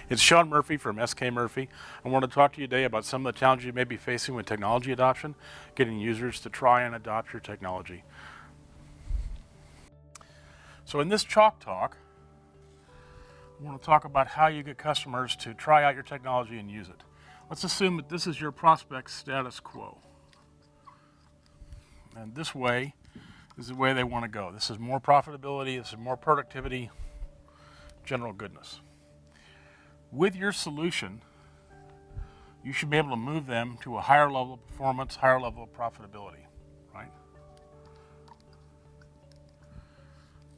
It's Sean Murphy from SKMurphy. I want to talk to you today about some of the challenges you may be facing with technology adoption, getting users to try and adopt your technology. So in this chalk talk, I want to talk about how you get customers to try out your technology and use it. Let's assume that this is your prospect status quo. And this way is the way they want to go. This is more profitability, this is more productivity, general goodness. With your solution, you should be able to move them to a higher level of performance, higher level of profitability, right?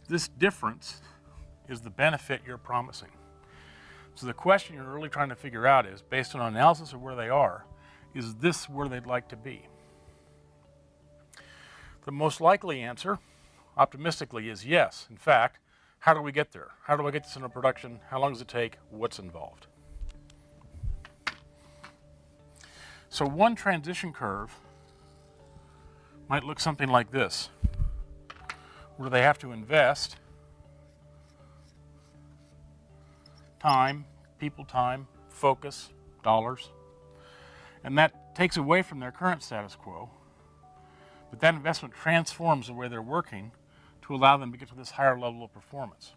This difference is the benefit you're promising. So the question you're really trying to figure out is, based on analysis of where they are, is this where they'd like to be? The most likely answer, optimistically, is yes. In fact, how do we get there? How do I get this into production? How long does it take? What's involved? So one transition curve might look something like this, where they have to invest time, people time, focus, dollars, and that takes away from their current status quo. But that investment transforms the way they're working to allow them to get to this higher level of performance.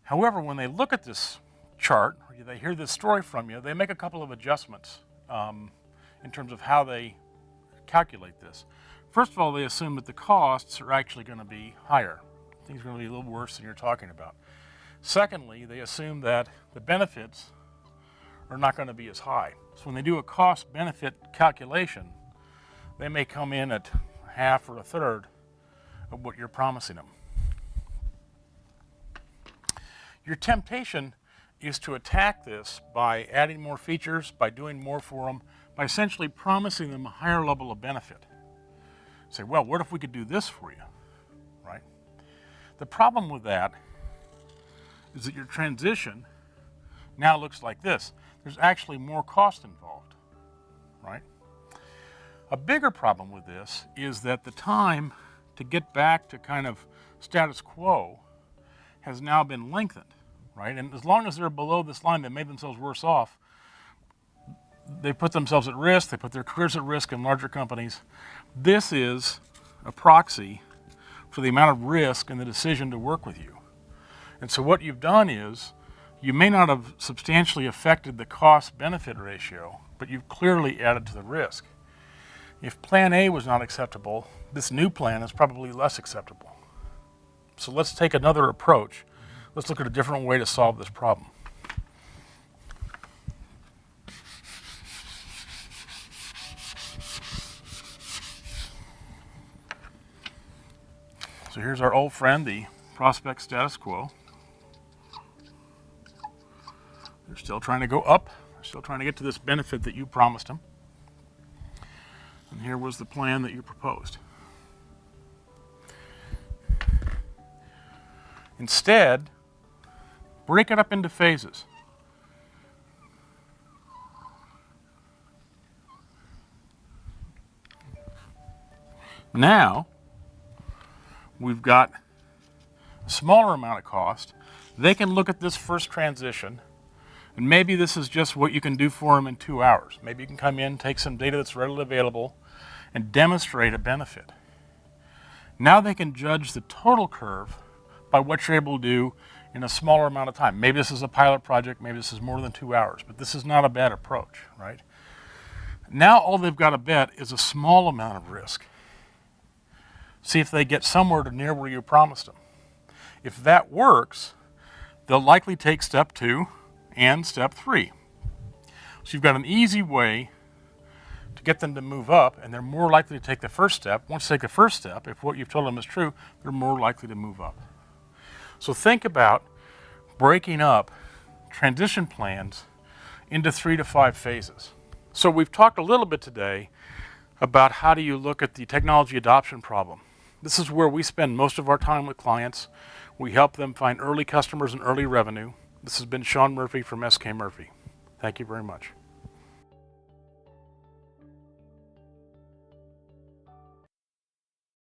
However, when they look at this chart, or they hear this story from you, they make a couple of adjustments in terms of how they calculate this. First of all, they assume that the costs are actually going to be higher. Things are going to be a little worse than you're talking about. Secondly, they assume that the benefits are not going to be as high. So when they do a cost-benefit calculation, they may come in at half or a third of what you're promising them. Your temptation is to attack this by adding more features, by doing more for them, by essentially promising them a higher level of benefit. Say, well, what if we could do this for you, right? The problem with that is that your transition now looks like this. There's actually more cost involved, right? A bigger problem with this is that the time to get back to kind of status quo has now been lengthened, right? And as long as they're below this line, they made themselves worse off. They put themselves at risk, they put their careers at risk in larger companies. This is a proxy for the amount of risk in the decision to work with you. And so what you've done is, you may not have substantially affected the cost-benefit ratio, but you've clearly added to the risk. If plan A was not acceptable, this new plan is probably less acceptable. So let's take another approach. Let's look at a different way to solve this problem. So here's our old friend, the prospect status quo. They're still trying to go up. They're still trying to get to this benefit that you promised them. And here was the plan that you proposed. Instead, break it up into phases. Now, we've got a smaller amount of cost. They can look at this first transition, and maybe this is just what you can do for them in 2 hours. Maybe you can come in, take some data that's readily available, and demonstrate a benefit. Now they can judge the total curve by what you're able to do in a smaller amount of time. Maybe this is a pilot project, maybe this is more than 2 hours, but this is not a bad approach, right? Now all they've got to bet is a small amount of risk. See if they get somewhere to near where you promised them. If that works, they'll likely take step 2 and step 3. So you've got an easy way to get them to move up, and they're more likely to take the first step. Once they take the first step, if what you've told them is true, they're more likely to move up. So think about breaking up transition plans into 3 to 5 phases. So we've talked a little bit today about how do you look at the technology adoption problem. This is where we spend most of our time with clients. We help them find early customers and early revenue. This has been Sean Murphy from SKMurphy. Thank you very much.